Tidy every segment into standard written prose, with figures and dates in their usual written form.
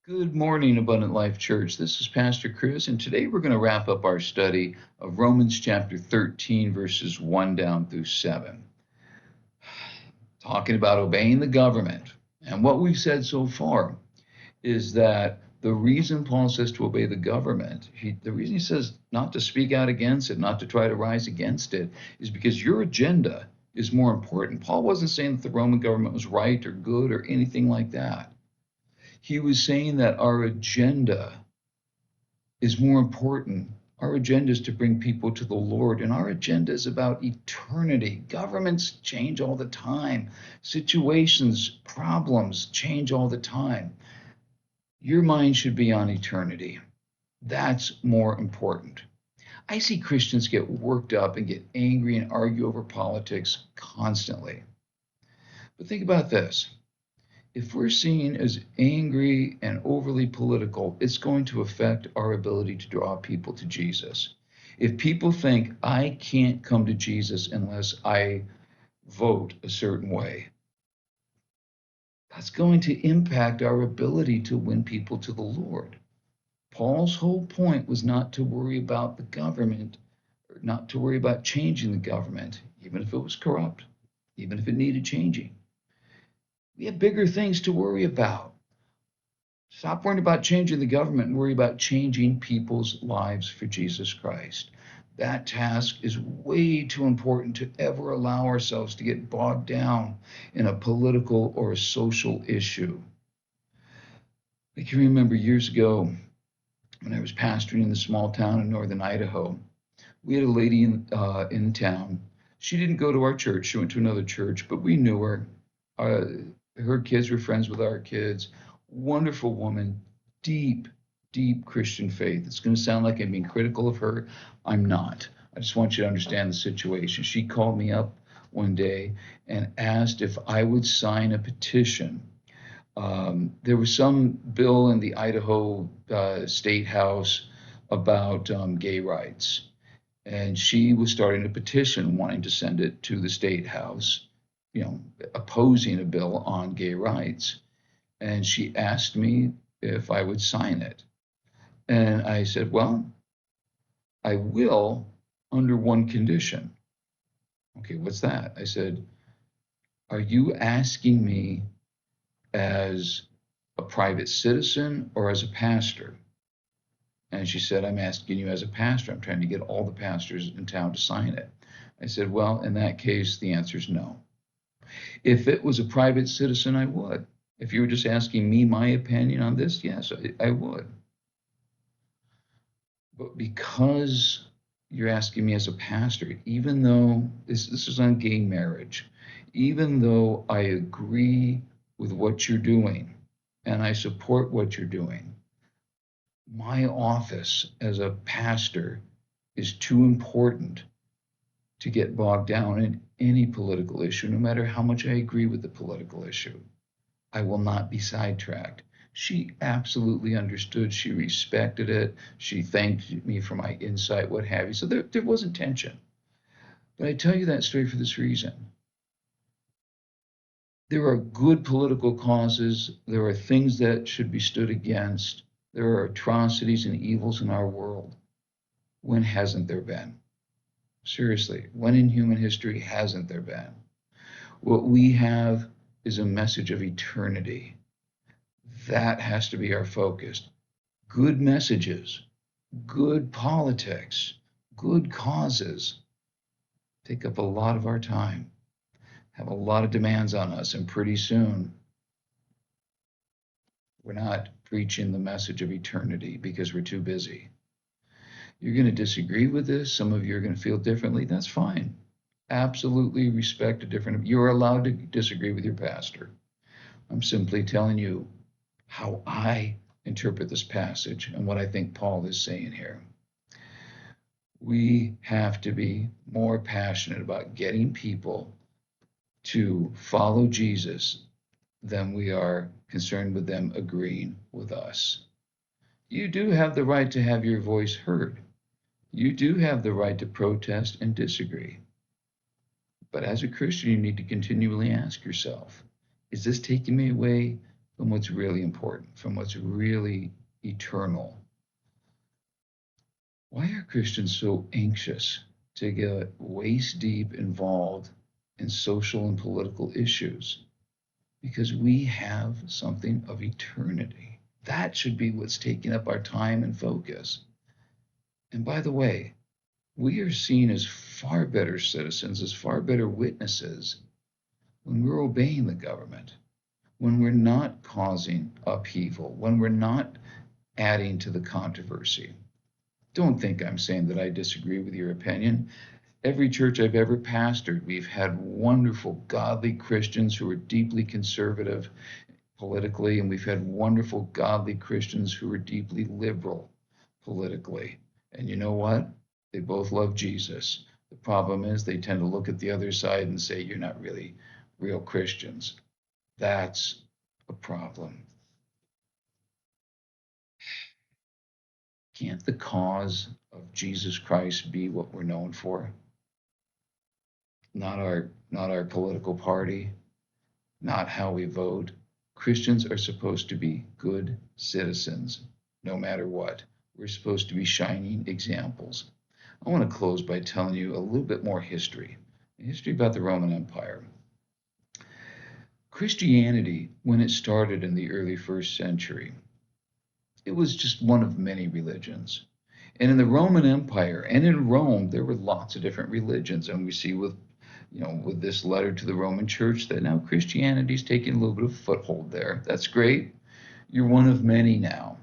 Good morning, Abundant Life Church. This is Pastor Chris, and today we're going to wrap up our study of Romans chapter 13, verses 1 down through 7, talking about obeying the government. And what we've said so far is that the reason Paul says to obey the government, the reason he says not to speak out against it, not to try to rise against it, is because your agenda is more important. Paul wasn't saying that the Roman government was right or good or anything like that. He was saying that our agenda is more important. Our agenda is to bring people to the Lord, and our agenda is about eternity. Governments change all the time, situations, problems change all the time. Your mind should be on eternity. That's more important. I see Christians get worked up and get angry and argue over politics constantly. But think about this. If we're seen as angry and overly political, it's going to affect our ability to draw people to Jesus. If people think I can't come to Jesus unless I vote a certain way, that's going to impact our ability to win people to the Lord. Paul's whole point was not to worry about the government, or not to worry about changing the government, even if it was corrupt, even if it needed changing. We have bigger things to worry about. Stop worrying about changing the government and worry about changing people's lives for Jesus Christ. That task is way too important to ever allow ourselves to get bogged down in a political or a social issue. I can remember years ago when I was pastoring in the small town in northern Idaho. We had a lady in town. She didn't go to our church. She went to another church, but we knew her. Her kids were friends with our kids. Wonderful woman, deep, deep Christian faith. It's going to sound like I'm being critical of her. I'm not. I just want you to understand the situation. She called me up one day and asked if I would sign a petition. There was some bill in the Idaho State House about gay rights, and she was starting a petition wanting to send it to the State House, opposing a bill on gay rights. And she asked me if I would sign it. And I said, well, I will under one condition. Okay, what's that? I said, are you asking me as a private citizen or as a pastor? And she said, I'm asking you as a pastor. I'm trying to get all the pastors in town to sign it. I said, well, in that case, the answer is no. If it was a private citizen, I would. If you were just asking me my opinion on this, yes, I would. But because you're asking me as a pastor, even though this is on gay marriage, even though I agree with what you're doing and I support what you're doing, my office as a pastor is too important to get bogged down in any political issue, no matter how much I agree with the political issue. I will not be sidetracked. She absolutely understood. She respected it. She thanked me for my insight, what have you. So there wasn't tension. But I tell you that story for this reason. There are good political causes. There are things that should be stood against. There are atrocities and evils in our world. When hasn't there been? Seriously, when in human history hasn't there been? What we have is a message of eternity. That has to be our focus. Good messages, good politics, good causes take up a lot of our time, have a lot of demands on us, and pretty soon we're not preaching the message of eternity because we're too busy. You're going to disagree with this. Some of you are going to feel differently. That's fine. Absolutely respect a different. You're allowed to disagree with your pastor. I'm simply telling you how I interpret this passage and what I think Paul is saying here. We have to be more passionate about getting people to follow Jesus than we are concerned with them agreeing with us. You do have the right to have your voice heard. You do have the right to protest and disagree. But as a Christian, you need to continually ask yourself, is this taking me away from what's really important, from what's really eternal. Why are Christians so anxious to get waist deep involved in social and political issues? Because we have something of eternity. That should be what's taking up our time and focus. And by the way, we are seen as far better citizens, as far better witnesses when we're obeying the government, when we're not causing upheaval, when we're not adding to the controversy. Don't think I'm saying that I disagree with your opinion. Every church I've ever pastored, we've had wonderful, godly Christians who are deeply conservative politically, and we've had wonderful, godly Christians who are deeply liberal politically. And you know what? They both love Jesus. The problem is they tend to look at the other side and say, you're not really real Christians. That's a problem. Can't the cause of Jesus Christ be what we're known for? Not our political party, not how we vote. Christians are supposed to be good citizens, no matter what. We're supposed to be shining examples. I want to close by telling you a little bit more history about the Roman Empire. Christianity, when it started in the early first century, it was just one of many religions. And in the Roman Empire and in Rome, there were lots of different religions. And we see with this letter to the Roman Church that now Christianity is taking a little bit of foothold there. That's great. You're one of many now.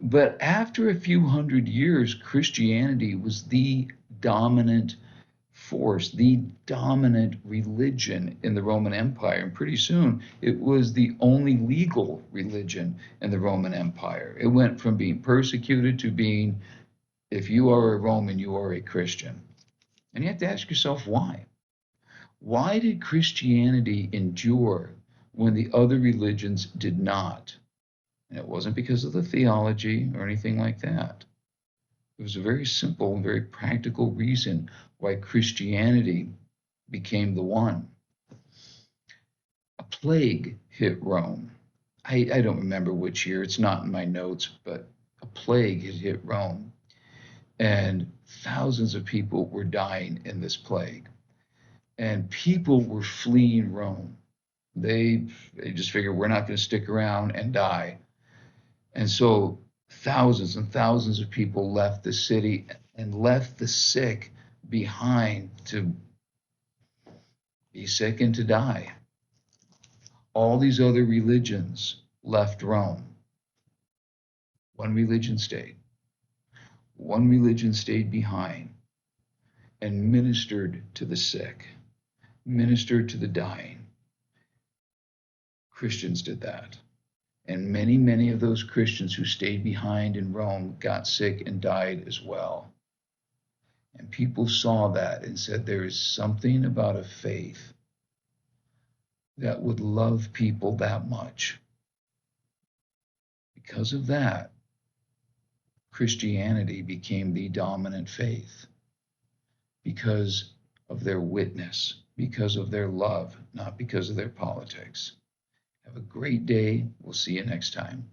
But after a few hundred years, Christianity was the dominant force, the dominant religion in the Roman Empire. And pretty soon, it was the only legal religion in the Roman Empire. It went from being persecuted to being, if you are a Roman, you are a Christian. And you have to ask yourself why. Why did Christianity endure when the other religions did not? And it wasn't because of the theology or anything like that. It was a very simple and very practical reason why Christianity became the one. A plague hit Rome. I don't remember which year, it's not in my notes, but a plague had hit Rome. And thousands of people were dying in this plague. And people were fleeing Rome. They just figured we're not going to stick around and die. And so thousands and thousands of people left the city and left the sick behind to be sick and to die. All these other religions left Rome. One religion stayed. One religion stayed behind and ministered to the sick, ministered to the dying. Christians did that. And many, many of those Christians who stayed behind in Rome got sick and died as well. And people saw that and said, there is something about a faith that would love people that much. Because of that, Christianity became the dominant faith. Because of their witness, because of their love, not because of their politics. Have a great day. We'll see you next time.